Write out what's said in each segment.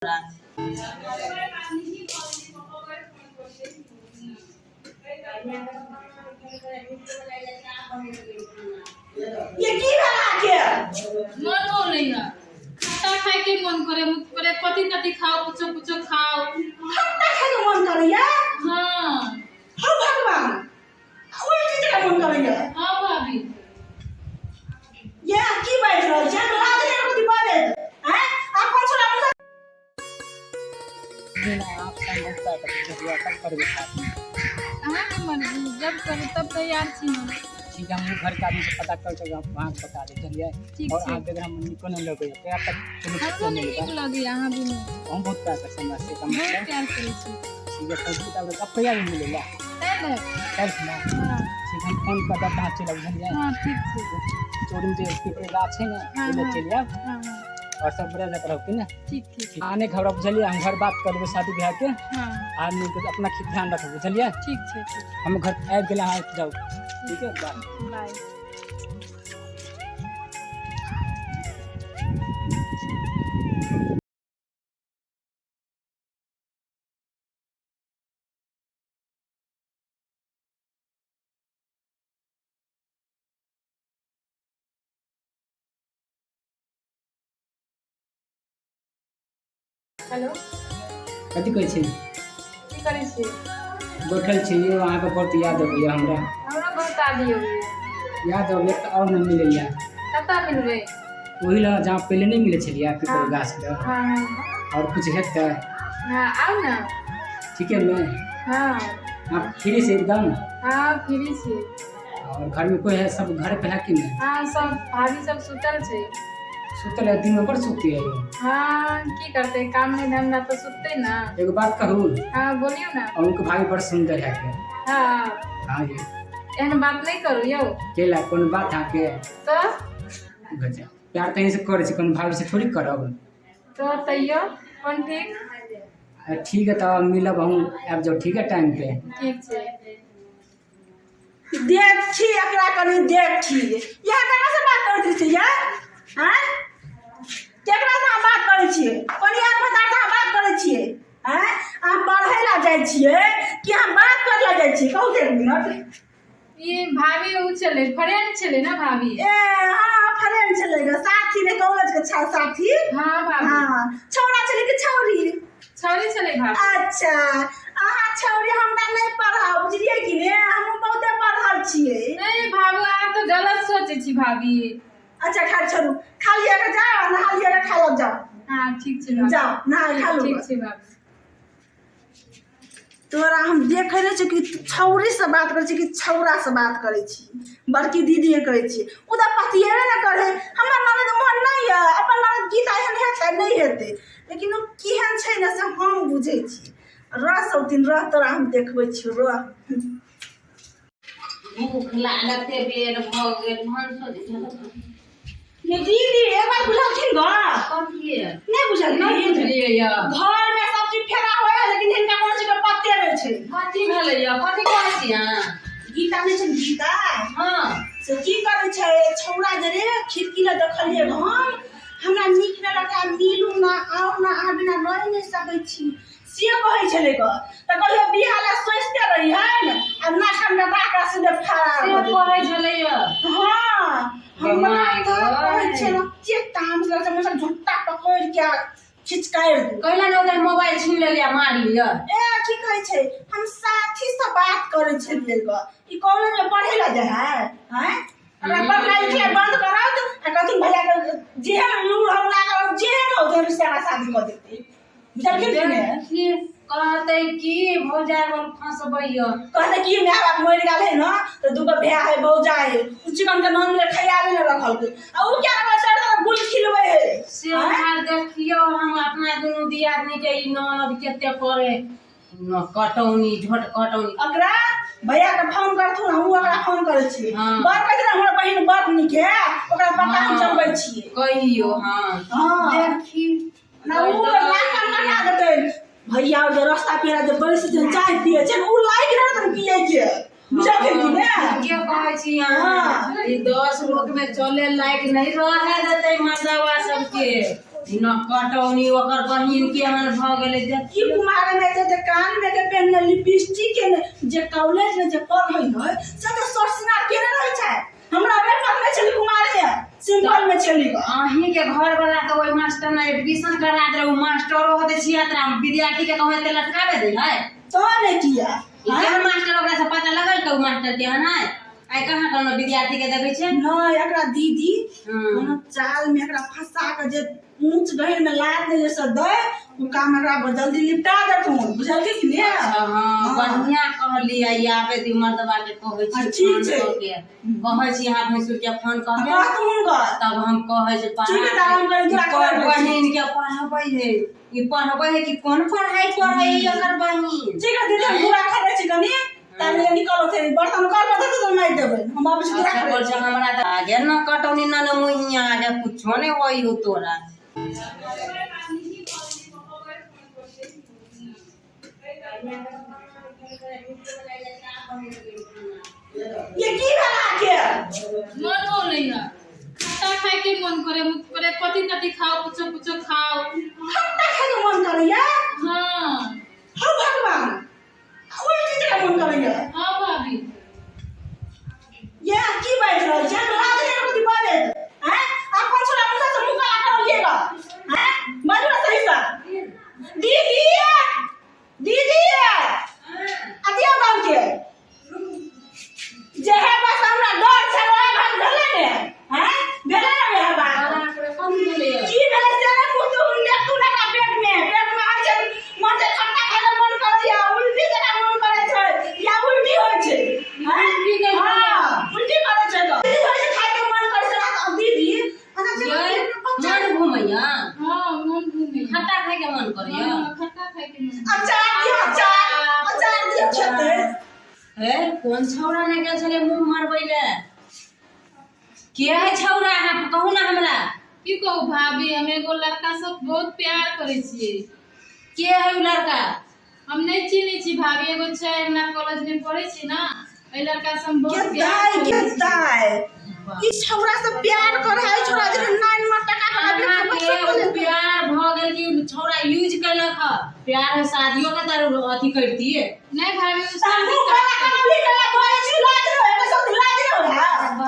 ये की बना के मन हो नहीं है खट्टा खाए के मन करे कथी कथी खाओ कुछ खाओ खट्टा खाए के मन करैया हां हो भगवान उल्टी जगह मन करैया हां भाभी ये की बात रहल छै लाज नहीं कथी बाजे हैं अपन छोरा मुसा बिना आप समझता है तो कर करबे साथ में कहां के मन जब करूं तब तैयार छी हम ठीक है। हम घर का आदमी से पता करके वहां बता दे चलिए। और आप देख रहा मन को नहीं लगे क्या तक पुलिस को हमको नहीं ठीक लगे यहां भी नहीं हम बहुत प्यार करते हैं से कम बहुत प्यार करे छी ठीक है। तो किताब अब कहिया भी मिलेगा है कल ना हां ठीक हम फोन कर देता हैं चल चलिए। हां ठीक छै चोरी में पेपर गाछ है ना वो चलिए हां और सब बड़ा जगह रखती ना ठीक ठीक आने घबरा बुझलिए। हम घर बात करबे शादी ब्याह के हां आदमी के अपना ध्यान रखो बुझलिए। ठीक छै ठीक हम घर आबि गेल हां जाओ ठीक है बाय बाय हेलो कथी कहै छी की करै छी बैठल छी वहाँ पे बहुत याद अबैया हमरा बता दियो याद अबैया तो और नहीं मिलैया कता मिलबे वही ला जहाँ पहले नहीं मिले छलिया पीपल गाछ पे हां और कुछ हेतै हां आओ ना ठीक है मैं हां आप फ्री से एकदम हां फ्री से और घर में कोई है सब घर पे है कि नहीं हां सब भाभी सब सुतल छै सुतल है दिन में बड़ सुती है हां की करते काम में धंधा तो सुतते ना एगो बात कहूँ हां बोलियो ना और उनके भाई बड़ सुंदर है के हां हाँ जी एहन बात नहीं करू यो केला कौन बात है के तो गजा प्यार तहीं से करे छी कौन भाई से थोड़ी करब तो तैयो कौन ठीक ठीक है तो मिलब हम आबि जाओ ठीक है टाइम पे ठीक छै देखी एकरा कनी देखी यह केना से बात करैत छी यार हैं केकरा से बात करै छियै परिवार बता के बात करै छियै हैं आप पढ़ै ला जाइ छियै कि हम बात करे ला जाइ छियै कहू एक मिनट ये भाभी उ चले फ्रेंड चले ना भाभी ए हां फ्रेंड चले ग साथी ने कॉलेज के साथी हां भाभी हां छौड़ा चले कि छौरी छौरी चले भाभी अच्छा अहाँ छौरी हमरा नहीं पढ़ाओ बुझलिए कि ने हम बहुत पढ़ल छियै नहीं भाभी आप तो गलत सोचे छी भाभी अच्छा खा छोड़ू खा लिया के जाओ नहा लिया के खा लो जाओ हां ठीक छै भाभी जाओ नहा खा लो ठीक छै भाभी तोरा हम देख रहे छी कि छौरी से बात करे छी कि छौरा से बात करे छी बड़की दीदी करे छी उदा पतिये ना करे हमर ननद मोहन नहीं है अपन ननद गीता एहन हेतै नहीं हेतै लेकिन ओ केहन छै ना से हम बुझै छी रह सब दिन रह तोरा हम देखबै छी रह भूख लागते बेर भ गेल मन सो ये दीदी एक बार बुझलखिन ग कथी नहीं बुझलखिन बुझलिए या घर में सब चीज फेरा होय है लेकिन हिनका कोन चीज के पत्ते नहीं छै कथी भेलै या कथी कहै छी अहाँ गीता नहीं छै गीता हां से की करे छै छौड़ा जे रे खिड़की ले देखलिए हम हमरा नीक न लगा मिलू ना आओ ना आ बिना रह नहीं सकै छी से कहै छले ग त कहियो बियाह ला सोचते रही है न आ ना ठंडा बाका से फरार से कहै छलै या हां हमरा गमाई कहै गो। छै न के काम से मुझे झुट्टा पकड़ के खिचकाएर दू कहला न ओकर मोबाइल छीन लेलिया मार लिया ए की कहै छै हम साथी से बात करे छलिए ग ई कॉलेज में पढ़े ला जाय है हैं अगर पढ़ाई लिखाई बंद करा तो कहथिन भैया के जेहन लूर हम लागल जेहन हो जेहन से शादी कर देते बुझलखिन कि ने देखी कहते की भौजा बोल फंसबैया कहते कि माय बाप मर गेल है ना तो दुगो भैया है भौजा है उ चिकन के नाम ले खयाल ने रखल के आ उ क्या कर सर गुल खिलवे है से हाल देखियो हम अपना दुनु दियादनी के ई ननद केते करे न कटौनी झोट कटौनी अकरा भैया के फोन करथुन हम ओकरा फोन करे छी हाँ। बात कहत हमर बहिन बड़ नीक है ओकरा पता हम हाँ। चलबै छी कहियो हां हां देखी ना उ लाखन लगा देते भैया जो रास्ता पेरा जो बैठ से चाय पिए छै उ लाइक रहत पिए के बुझलखिन कि ने के कहै छी अहाँ ई 10 लोग में चले लायक नहीं रहे देते मर्दावा सबके न कटौनी ओकर बहिन के हमर भ गेलै की कुमार में जे कान में के पेन लिपस्टिक के जे कॉलेज में जे पढ़ै है से तो सोचना केने रहै छै हमरा में पढ़ने छली कुमार में सिंपल में चली अहीं के घर वाला तो ओइ मास्टर में एडमिशन करा दे उ मास्टरो होते छियात्रा विद्यार्थी के कहै ते लटकावे दे है तो ने किया इधर मास्टर ओकरा से पता लगल के उ मास्टर के है आई कहां कोनो विद्यार्थी के देखै छै न एकरा दीदी कोनो चाल में एकरा फंसा के जे ऊंच गहर में लाद दे से दे उ काम एकरा जल्दी निपटा दे तू बुझल कि ने हां बढ़िया कहली आई आबे दी मर्दवा के कहै छी ठीक छै कहै छी हां भैंसुर के फोन कह के कहूंगा तब हम कहै छी ठीक है आराम कर बहिन के पढ़ाबै है ई पढ़ाबै है कि कोन पढ़ाई पढ़ै एकर बहिन ठीक है दीदी हम पूरा खा छी कनी ताले निकलो थे बर्तन कर बता तो मार देबे हम वापस पूरा खा बोल हमरा त आगे न कटौनी न मुहिया आगे कुछो ने होई हो तोरा ये की भला के मन होले है खट्टा खाए के मन करे कथी कथी खाओ कुछ खाओ खट्टा खाए के मन करैया हां हो भगवान उल्टी जगह मन करैया हां भाभी ये की बैठ रहो छै लाज नहीं होती बाले हैं अपन छोरा मुंह से मुंह काला करिएगा हैं मालूम है सही सा दीदी दीदी अतिया गांव के जे है बस हमरा डर छै ओए घर भेले ने हैं भेले ने है बात की भेले से पुतु ने तू लगा पेट में आ छै मन से खट्टा खाए मन करैया उल्टी जरा मन करे छै या उल्टी होय छै हैं उल्टी के उल्टी करे छै तो दीदी खाए के मन करे छै दीदी मन घुमैया हां मन घूमे खट्टा खाए के मन करैया खट्टा खाए के मन अचार दियो छते हे कोन छौरा ने गेल छले मुंह मारबै ले के है छौरा अहाँ कहू ना हमरा की कहू भाभी हम एगो लड़का से बहुत प्यार करे छिए के है उ लड़का हम नहीं चिन्है छी भाभी एगो छै हमरा कॉलेज में पढ़ै छी ना ए लड़का से हम बहुत प्यार के करै छी दाई ई छौरा से प्यार करे है छौरा जे 9 में टका के प्यार भ गेल कि छौरा यूज कैलक ह प्यार है शादियों के तर अथी करती है नहीं भाभी सामू काला कमली काला बोले छी लाज रो है सब लाज रो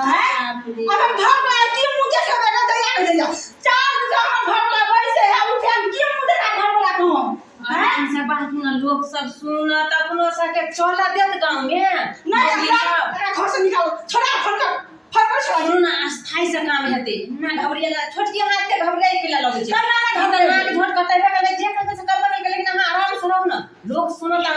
है अब हम घर में की मुंह देखे बेटा दया कर दिया चार जहां घर में बैसे है उठे हम की मुंह देखा घर वाला को हैं से बात न लोग सब सुनत अपनो सके चला देत गांव में नहीं घर से निकालो छोड़ा फटकर सुनो ना अस्थाई से काम हेते ना घबरिया छोटकी हाथ के घबराई के लगे छै ना झोट कतैबे करे जे कते से करबे नहीं लेकिन हां आराम से रहो ना लोग सुनता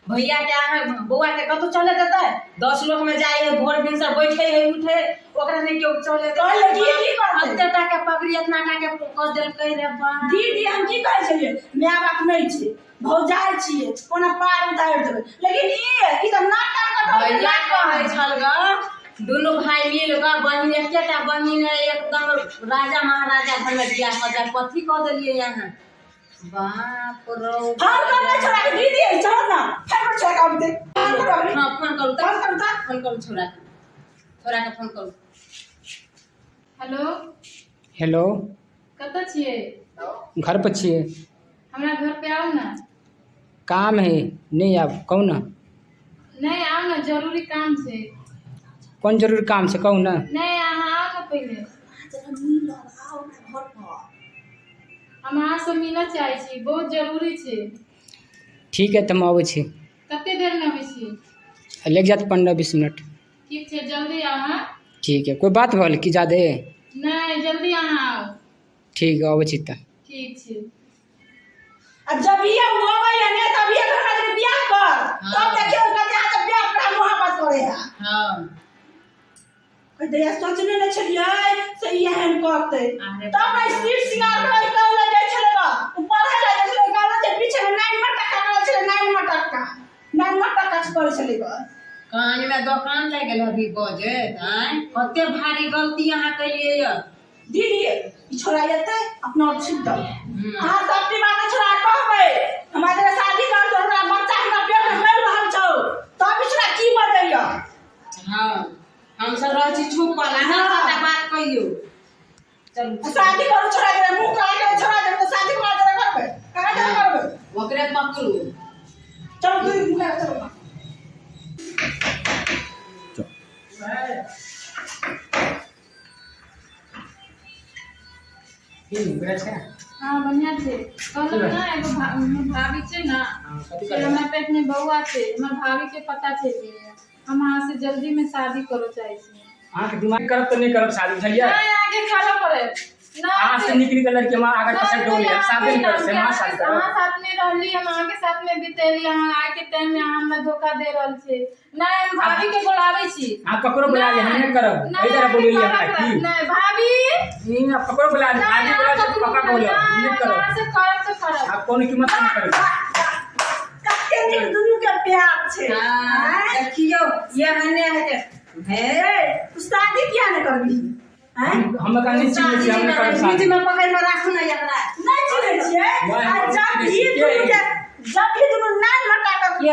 भैया के आहा बौआ के कतो चले देतै 10 लोग में जाय है भोर दिन से बैठे है उठे ओकरा नहीं केओ चले तो लगी की करते अत्ते टा के पगड़ी इतना टा के क देल कह रे बा दीदी हम की कहै छलिए माय बाप नहीं छै भौजाई छिए कोना पार उतार देबै लेकिन ई त नाटक कटौ भैया कहै छल ग दोनों भाई मिल ग बहिन एकेटा बहिन है एकदम राजा महाराजा भले बियाह कर जा कथी क देलिए यहां बाप रो हम करने छोड़ा के दीदी छोड़ ना फेर छोड़ काम दे हां फोन करू त फोन करू छोड़ा के फोन करू हेलो हेलो कत छिए घर पर छिए हमरा घर पे आओ ना काम है नहीं आब कहू ना नहीं आओ ना जरूरी काम से कौन जरूरी काम से कहू ना नहीं अहाँ आओ ना पहले जरा मिल आओ ना घर पर हम अहाँ से मिलऽ चाहै छी बहुत जरूरी छै ठीक है तुम आबै छी कते देर में आबै छी लग जात 15-20 मिनट ठीक छै जल्दी आओ हाँ ठीक है कोई बात भल कि ज्यादा नहीं जल्दी अहाँ आओ ठीक है आबै छी त ठीक छै अब जब ये होवे या ने तब ये घर में बियाह कर तब देखियो कते आ बियाह पर मोहब्बत करे है हां कोई दया सोचने न छलिए से एहन करते तब नहीं सीट सिंगार कर कॉलेज जाय छलेगा पढ़े जाय छले कॉलेज के पीछे 9 में टका करे छले 9 में टका करे छलेगा कान में दुकान लग गेल अभी बजे हैं कते भारी गलती यहां कइलिए य दीदी ई छोड़ा जेते अपना और छिप दो हां सबकी बात छोड़ा कहबे हमारे शादी कर तो हमरा बच्चा हमरा पेट में मर रहल छौ तब छोड़ा की बदैया हां हम सब रह छी छुप वाला ना बात कहियो चल शादी करू छोड़ा के मुंह काट के छोड़ा गए ओकरे पकड़ू। चलो तू मुका चलो हाँ बढ़िया छे कहलो ना एगो भाभी छे ना से हमरा पेट में बउआ छे हमर भाभी के पता छे जे हम अहाँ से जल्दी में शादी करो चाहे छी के दिमाग करब तो नहीं करब शादी बुझलिए नहीं आगे करो पड़े ना अहाँ से निकली के लड़की हमारा आगे पसंद हो गया शादी नहीं कर से ना शादी कर अहाँ साथ में रहली हम अहाँ के साथ में बितेली अहाँ आए के टाइम में अहाँ हमरा धोखा दे रहल छे ना हम भाभी के बुलावे छी हां ककरो बुला ले हम नहीं करब ए जरा बोलिए हमरा की नहीं भाभी नहीं आप ककरो बुला ले भाभी बुला के पापा को बोलो नहीं करब से करब तो करब आप कौन कीमत नहीं करब कते निक दुनू के प्यार छे हां देखियो ये मने है हे तू शादी किया न करबी हैं हम का नहीं चाहिए हम कर बीच शादी में पकड़ में राखू ना एकरा। नहीं चिन्है छियै आ जब भी दुनू नाम लटा के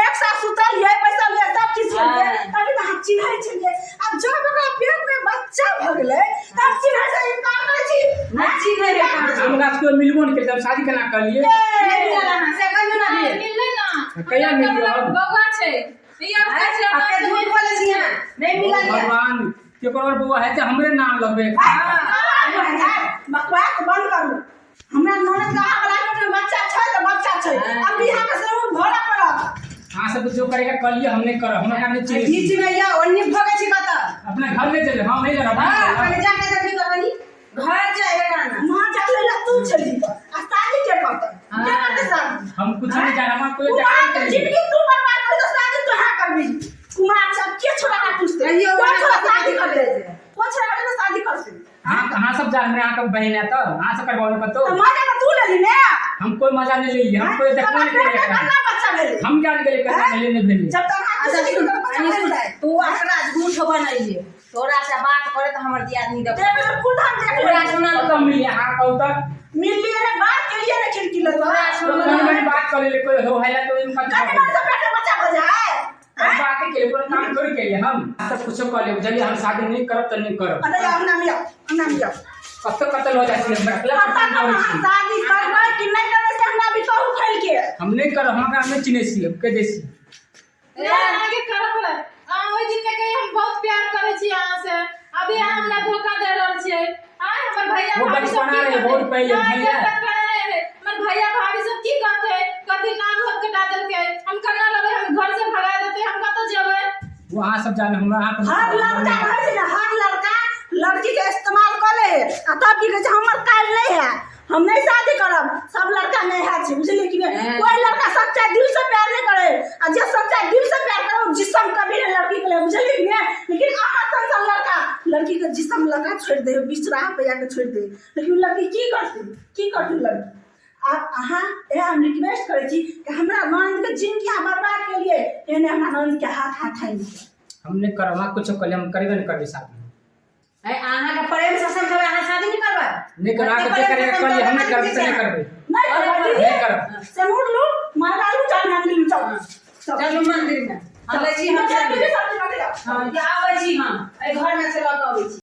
एक साथ सुतल है पैसा ले सब चीज है तभी तो हम चिन्है छियै अब जब ओकरा पेट में बच्चा भ गेलै तब चिन्है से इनकार करै छी ना चिन्है रे हम का को मिलबो नहीं के शादी केना कर लिए से कहियो ना दे मिलले ना कहिया मिलियो अब बउआ छे ई अब कैसे आपके झूठ बोले छी हां नहीं मिला भगवान के कोर बुआ है त हमरे नाम लगबे बकवास बंद करू हमरा ननद का अगला में बच्चा छै त बच्चा छै अब यहां के जरूर भरा पड़त हां सब जो करेगा कर लिए हमने कर हमरा का नहीं चाहिए बीच में या ओन्नी भगे छी बता अपना घर ले चले हां नहीं जरा हां पहले जाके देखी तो बनी घर जाए ना मां जाके ला तू चली आ शादी के करत क्या करते शादी हम कुछ नहीं जाना हम कोई कुमार जाना के नहीं जिंदगी तू बर्बाद कर तो शादी तो हां करबी कुमार सब के छोड़ा का पूछते कहियो कौन छोड़ा शादी कर दे कौन छोड़ा वाले शादी करते हां कहां सब जान में आके बहन है तो हां से करवाने को तो तो मजा का तू ले ली ने हम कोई मजा नहीं ले लिए हम कोई देखने नहीं के लिए करना बच्चा ले हम क्या के लिए करना ले नहीं ले जब तक अच्छा शादी सुन तू एकरा झूठ बनाइए तोरा से बात करे तो हमर दियादनी दे तेरे में खुद हम देख तोरा ले सुना तो मिल हां कहू तक मिल लिए ने बात के लिए ने खिड़की लगा तोरा तो सुन कौन बड़ी बात कर ले कोई हो है तो इनका कने मन से बेटे बच्चा हो जाए हम बात के लिए कोई काम थोड़ी के लिए हम सब कुछ कर ले जल्दी हम शादी नहीं करब तो नहीं करब अरे हम नाम लिया कत्ल हो जाती है हमरा पता ना हम शादी करबै कि नहीं करबै से हमरा भी कहू खेल के हम नहीं कर हमरा में चिने सी के देसी आगे करो पड़े ओइ दिन में कही हम बहुत प्यार करे छी अहाँ से अभी अहाँ हमरा धोखा दे रहल छियै हां हमर भैया वो भाभी सब बचपना की रहे बहुत पहले भैया हमर भैया भाभी सब की कहते कथि नाक होत कटा देलके हम कन्ना लगे हम घर से भगा देते हम कत जेबै वहां सब जाने हमरा हर लड़का कहै छै ना हर लड़का लड़की के इस्तेमाल कर ले आ तब की कहै छै हमर काल नहीं है हम नहीं शादी करब सब लड़का नहीं है छै बुझलिए कि नहीं कोई लड़का सच्चा दिल से प्यार नहीं करे आ जे सच्चा दिल से प्यार करे जिस्म कभी नहीं लड़की के लिए बुझलिए कि नहीं लेकिन आहा सन लड़का लड़की के जिस्म लगा छोड़ दे बीच राह पे जाके छोड़ दे लेकिन लड़की की करती लड़की अहाँ हम रिक्वेस्ट करे छी कि हमरा नंद के जिंदगी बर्बाद के लिए एने हमरा नंद के हाथ है हमने करवा कुछ कर हम करबे नहीं करबे शादी है आहा का प्रेम से समझावे आहा शादी नहीं करबा नहीं करा के करेगा कर हम नहीं करबे नहीं करबे नहीं करब समूह लो माला लो चल मंदिर में चल चलो मंदिर में हम ले जी हम चल हां या आवे जी हम ए घर में से लौट आवे छी